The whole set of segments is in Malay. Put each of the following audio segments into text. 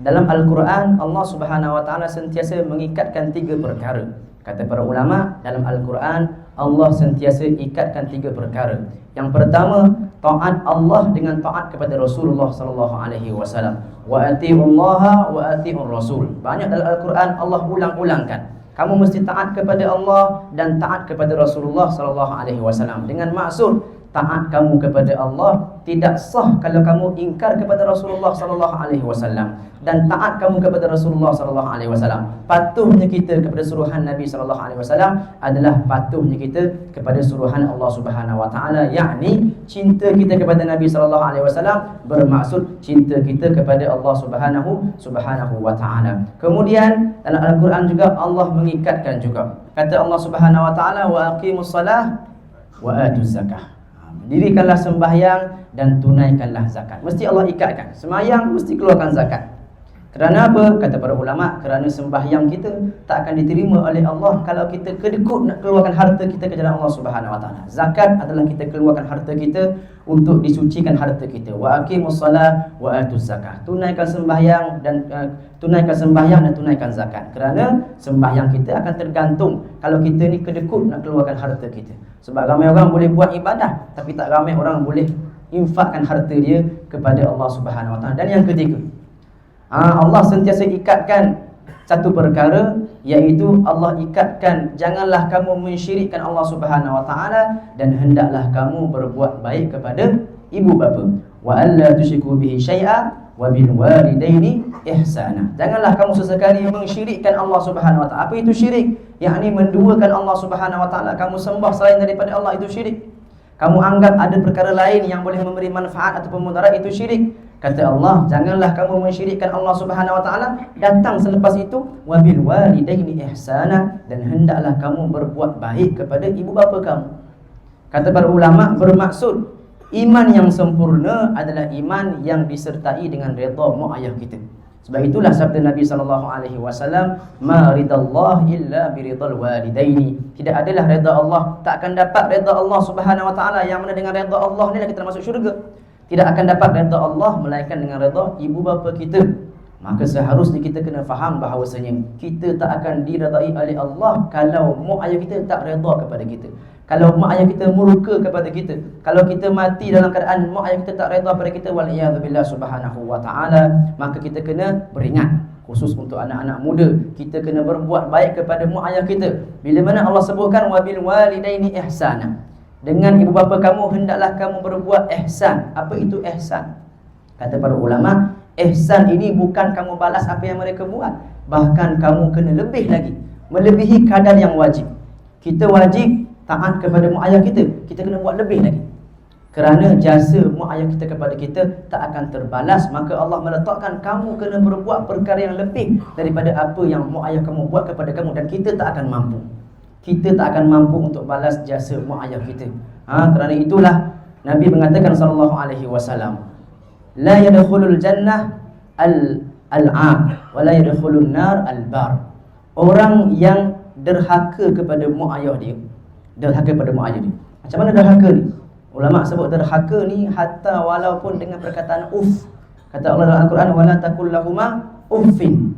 Dalam Al-Quran, Allah Subhanahu Wa Taala sentiasa mengikatkan 3 perkara. Kata para ulama, dalam Al-Quran Allah sentiasa ikatkan 3 perkara. Yang pertama, taat Allah dengan taat kepada Rasulullah sallallahu alaihi wasallam. Wa atiullaha wa atiur rasul. Banyak dalam Al-Quran Allah ulang-ulangkan. Kamu mesti taat kepada Allah dan taat kepada Rasulullah sallallahu alaihi wasallam. Dengan maksud taat kamu kepada Allah tidak sah kalau kamu ingkar kepada Rasulullah sallallahu alaihi wasallam, dan taat kamu kepada Rasulullah sallallahu alaihi wasallam, patuhnya kita kepada suruhan Nabi sallallahu alaihi wasallam adalah patuhnya kita kepada suruhan Allah Subhanahu wa taala, yakni cinta kita kepada Nabi sallallahu alaihi wasallam bermaksud cinta kita kepada Allah Subhanahu wa taala. Kemudian dalam Al-Quran juga Allah mengikatkan juga. Kata Allah Subhanahu wa taala, wa aqimus salah wa atuz zakah. Dirikanlah sembahyang dan tunaikanlah zakat. Mesti Allah ikatkan. Sembahyang mesti keluarkan zakat. Kerana apa? Kata para ulama, kerana sembahyang kita tak akan diterima oleh Allah kalau kita kedekut nak keluarkan harta kita ke jalan Allah Subhanahu wa taala. Zakat adalah kita keluarkan harta kita untuk disucikan harta kita. Wa aqimus salah wa atuz zakah. Tunaikan sembahyang dan tunaikan zakat. Kerana sembahyang kita akan tergantung kalau kita ni kedekut nak keluarkan harta kita. Sebab ramai orang boleh buat ibadah, tapi tak ramai orang boleh infakkan harta dia kepada Allah Subhanahu wa taala. Dan yang ketiga, Allah sentiasa ikatkan satu perkara, iaitu Allah ikatkan janganlah kamu mensyirikkan Allah Subhanahu wa taala dan hendaklah kamu berbuat baik kepada ibu bapa. Wa alla tusyriku bihi syai'a wa bil walidaini ihsana. Janganlah kamu sesekali mensyirikkan Allah Subhanahu wa taala. Apa itu syirik? Yakni menduakan Allah Subhanahu wa taala. Kamu sembah selain daripada Allah, itu syirik. Kamu anggap ada perkara lain yang boleh memberi manfaat ataupun mudarat, itu syirik. Kata Allah, janganlah kamu mensyirikkan Allah Subhanahu wa taala. Datang selepas itu, wabil walidaini ihsana, dan hendaklah kamu berbuat baik kepada ibu bapa kamu. Kata para ulama, bermaksud iman yang sempurna adalah iman yang disertai dengan redha mak ayah kita. Sebab itulah sabda Nabi sallallahu alaihi wasallam, ma ridallah illa biridal walidaini. Tidak adalah redha Allah, tak akan dapat redha Allah Subhanahu wa taala, yang mana dengan redha Allah ni kita masuk syurga. Tidak akan dapat redha Allah melainkan dengan redha ibu bapa kita. Maka seharusnya kita kena faham bahawasanya kita tak akan diredai oleh Allah kalau mak ayah kita tak redha kepada kita. Kalau mak ayah kita murka kepada kita, kalau kita mati dalam keadaan mak ayah kita tak redha pada kita, wal iyad billah subhanahu wa ta'ala, maka kita kena beringat, khusus untuk anak-anak muda, kita kena berbuat baik kepada mak ayah kita. Bila mana Allah sebutkan wabil walidaini ihsana, dengan ibu bapa kamu hendaklah kamu berbuat ihsan. Apa itu ihsan? Kata para ulama, ihsan ini bukan kamu balas apa yang mereka buat, bahkan kamu kena lebih lagi, melebihi kadar yang wajib. Kita wajib taat kepada mak ayah kita, kita kena buat lebih lagi. Kerana jasa mak ayah kita kepada kita tak akan terbalas, maka Allah meletakkan kamu kena berbuat perkara yang lebih daripada apa yang mak ayah kamu buat kepada kamu, dan kita tak akan mampu. Kita tak akan mampu untuk balas jasa mak ayah kita. Kerana itulah Nabi mengatakan sallallahu alaihi wasallam, la yadkhulul jannah al-'aq wa la yadkhulun nar al-bar. Orang yang derhaka kepada mak ayah dia, derhaka pada mak ayah dia. Macam mana derhaka ni? Ulama sebut derhaka ni hatta walaupun dengan perkataan uff. Kata Allah dalam Al-Quran, wala taqul lahuma uffin.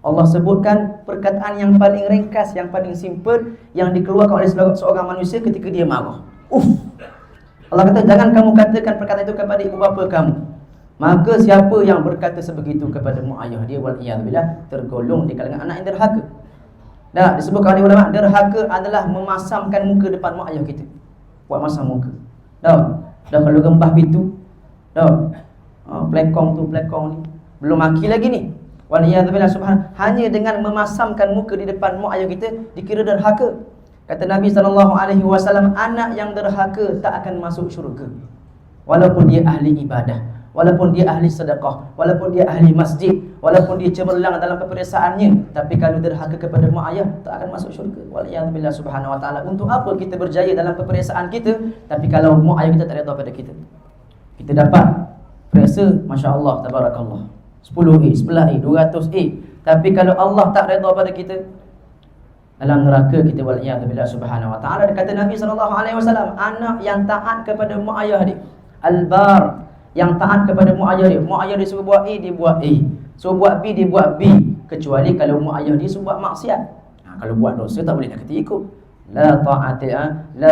Allah sebutkan perkataan yang paling ringkas, yang paling simple, yang dikeluarkan oleh seorang manusia ketika dia marah. Uff. Allah kata jangan kamu katakan perkataan itu kepada ibu bapa kamu. Maka siapa yang berkata sebegitu kepada mak ayah dia, wal iyad billah, tergolong di kalangan anak yang derhaka. Dah disebutkan oleh ulama, derhaka adalah memasamkan muka depan mak ayah kita. Buat masam muka. Dah kalau gembah pintu. Plekong tu, plekong ni. Belum maki lagi ni. Waliyadzubillah subhanallah. Hanya dengan memasamkan muka di depan mak ayah kita dikira derhaka. Kata Nabi SAW, anak yang derhaka tak akan masuk syurga, walaupun dia ahli ibadah, walaupun dia ahli sedekah, walaupun dia ahli masjid, walaupun dia cemerlang dalam peperiksaannya, tapi kalau derhaka kepada mak ayah tak akan masuk syurga. Waliyadzubillah subhanahu wa ta'ala. Untuk apa kita berjaya dalam peperiksaan kita, tapi kalau mak ayah kita tak redha pada kita, kita dapat periksa, Masya Allah, tabarakallah, 10A, 11A, 200A, tapi kalau Allah tak redha pada kita, dalam neraka kita, waliyadzubillah subhanahu wa ta'ala. Kata Nabi SAW, anak yang taat kepada mak ayah dia, al-bar, yang taat kepada mak ayah dia, mak ayah dia suruh buat A, dia buat A. So buat B, dia buat B, kecuali kalau mak ayah dia suruh buat maksiat. Kalau buat dosa tak boleh nak kata ikut. La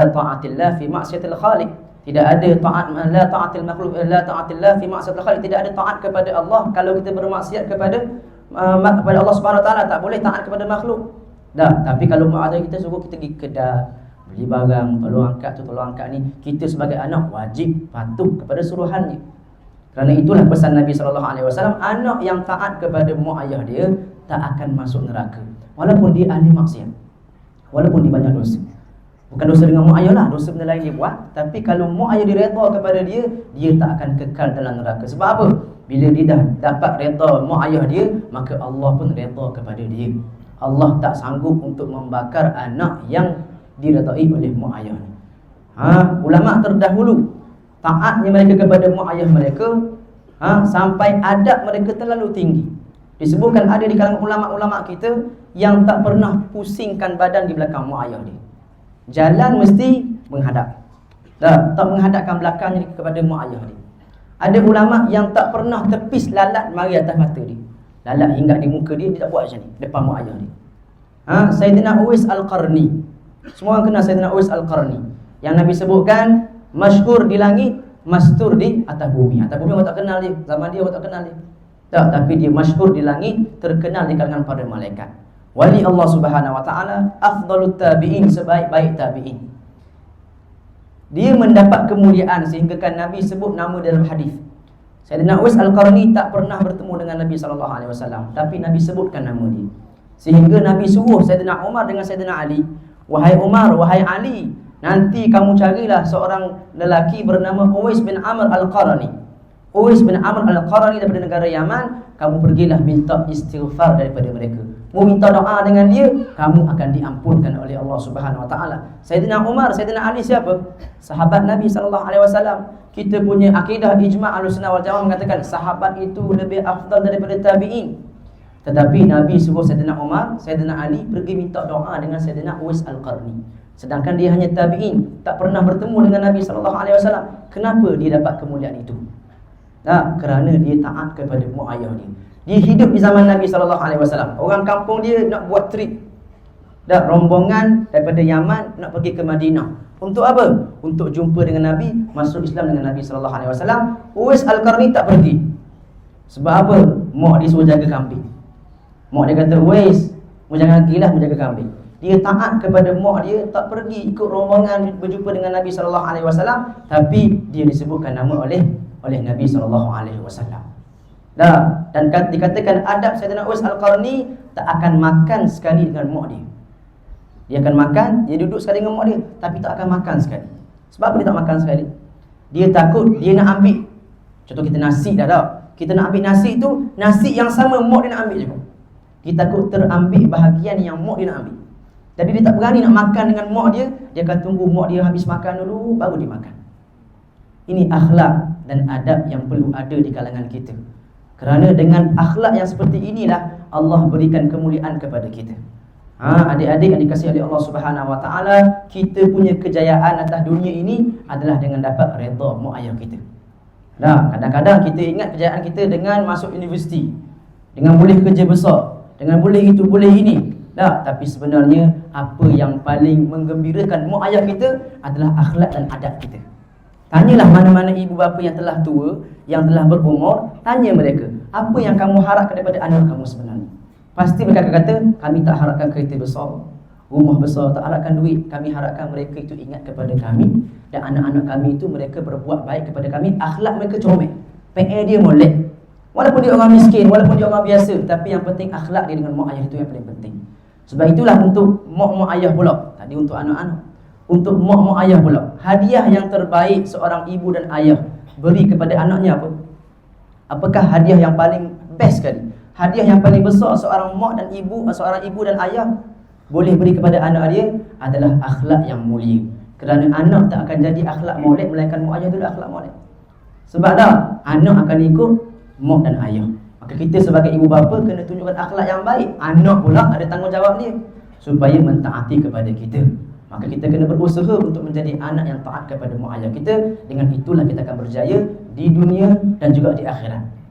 ta'atillah fi ma'siyatil khaliq. Tidak ada taat, la ta'atil makhluk, la ta'atillah fi ma'siyatil khaliq. Tidak ada taat kepada Allah kalau kita bermaksiat kepada Allah Subhanahu Wa Taala. Tak boleh taat kepada makhluk. Dah, tapi kalau mak ayah kita suruh kita pergi kedai beli barang, tolong angkat tu, tolong angkat ni, kita sebagai anak wajib patuh kepada suruhannya. Kerana itulah pesan Nabi SAW, anak yang taat kepada mak ayah dia tak akan masuk neraka, walaupun dia ahli maksiat, walaupun dia banyak dosa. Bukan dosa dengan mak ayah lah, dosa benda lain dia buat. Tapi kalau mak ayah dia redha kepada dia, dia tak akan kekal dalam neraka. Sebab apa? Bila dia dah dapat redha mak ayah dia, maka Allah pun redha kepada dia. Allah tak sanggup untuk membakar anak yang diredai oleh mak ayah. Ulama terdahulu taatnya mereka kepada mak ayah mereka, sampai adab mereka terlalu tinggi. Disebutkan ada di kalangan ulama-ulama kita yang tak pernah pusingkan badan di belakang mak ayah dia. Jalan mesti menghadap, tak menghadapkan belakangnya kepada mak ayah dia. Ada ulama yang tak pernah tepis lalat mari atas mata dia, lalat hingga di muka dia, dia tak buat macam ni depan mak ayah dia. Sayyidina Uwais Al-Qarni, semua orang kenal Sayyidina Uwais Al-Qarni, yang Nabi sebutkan masyhur di langit, mastur di atas bumi. Atas bumi orang tak kenal dia, zaman dia orang tak kenal dia. Tak, tapi dia masyhur di langit, terkenal di kalangan para malaikat. Wali Allah Subhanahu Wa Taala, afdalut tabi'in, sebaik-baik tabi'in. Dia mendapat kemuliaan sehingga kan Nabi sebut nama dalam hadis. Sayyidina Uwais Al-Qarni tak pernah bertemu dengan Nabi SAW, tapi Nabi sebutkan nama dia. Sehingga Nabi suruh Sayyidina Umar dengan Sayyidina Ali, wahai Umar, wahai Ali, nanti kamu carilah seorang lelaki bernama Uwais bin Amr Al-Qarni. Uwais bin Amr Al-Qarni daripada negara Yaman. Kamu pergilah minta istighfar daripada mereka. Mu minta doa dengan dia, kamu akan diampunkan oleh Allah Subhanahu Wa Taala. Sayyidina Umar, Sayyidina Ali siapa? Sahabat Nabi SAW. Kita punya akidah ijma' Ahlussunnah wal Jamaah mengatakan sahabat itu lebih afdal daripada tabi'in. Tetapi Nabi suruh Sayyidina Umar, Sayyidina Ali pergi minta doa dengan Sayyidina Uwais Al-Qarni. Sedangkan dia hanya tabi'in, tak pernah bertemu dengan Nabi SAW. Kenapa dia dapat kemuliaan itu? Kerana dia taat kepada mak ayah dia. Dia hidup di zaman Nabi SAW. Orang kampung dia nak buat trip, rombongan daripada Yaman nak pergi ke Madinah. Untuk apa? Untuk jumpa dengan Nabi, masuk Islam dengan Nabi SAW. Uwais Al-Qarni tak pergi. Sebab apa? Mak dia suruh jaga kambing. Mak dia kata, Uwais, mu jangan gilah menjaga kambing. Dia taat kepada mak dia, tak pergi ikut rombongan berjumpa dengan Nabi SAW. Tapi dia disebutkan nama oleh Nabi SAW. Dan dikatakan adab Sayyidina Uwais Al-Qarni, tak akan makan sekali dengan mak dia. Dia akan makan, dia duduk sekali dengan mak dia, tapi tak akan makan sekali. Sebab apa dia tak makan sekali? Dia takut dia nak ambil, contoh kita nasi dah tak, kita nak ambil nasi tu, nasi yang sama mak dia nak ambil juga. Dia takut terambil bahagian yang mak dia nak ambil. Jadi dia tak berani nak makan dengan mak dia. Dia akan tunggu mak dia habis makan dulu, baru dia makan. Ini akhlak dan adab yang perlu ada di kalangan kita. Kerana dengan akhlak yang seperti inilah Allah berikan kemuliaan kepada kita. Adik-adik yang dikasihi oleh Allah Subhanahu Wa Taala, kita punya kejayaan atas dunia ini adalah dengan dapat redha mak ayah kita. Kadang-kadang kita ingat kejayaan kita dengan masuk universiti, dengan boleh kerja besar, dengan boleh itu, boleh ini. Tapi sebenarnya apa yang paling menggembirakan mak ayah kita adalah akhlak dan adab kita. Tanyalah mana-mana ibu bapa yang telah tua, yang telah berumur, tanya mereka, apa yang kamu harapkan daripada anak kamu sebenarnya? Pasti mereka akan kata, kami tak harapkan kereta besar, rumah besar, tak harapkan duit. Kami harapkan mereka itu ingat kepada kami, dan anak-anak kami itu mereka berbuat baik kepada kami, akhlak mereka comel, PR dia molek. Walaupun dia orang miskin, walaupun dia orang biasa, tapi yang penting akhlak dia dengan mak ayah itu yang paling penting. Sebab itulah untuk mak ayah pula, tadi untuk anak-anak, untuk mak ayah pula, hadiah yang terbaik seorang ibu dan ayah beri kepada anaknya apa? Apakah hadiah yang paling best sekali? Hadiah yang paling besar seorang mak dan ibu, seorang ibu dan ayah boleh beri kepada anak dia adalah akhlak yang mulia. Kerana anak tak akan jadi akhlak molek melainkan mak ayah itu akhlak molek. Sebab anak akan ikut mak dan ayah. Maka kita sebagai ibu bapa kena tunjukkan akhlak yang baik. Anak pula ada tanggungjawab dia supaya mentaati kepada kita. Maka kita kena berusaha untuk menjadi anak yang taat kepada mak ayah kita. Dengan itulah kita akan berjaya di dunia dan juga di akhirat.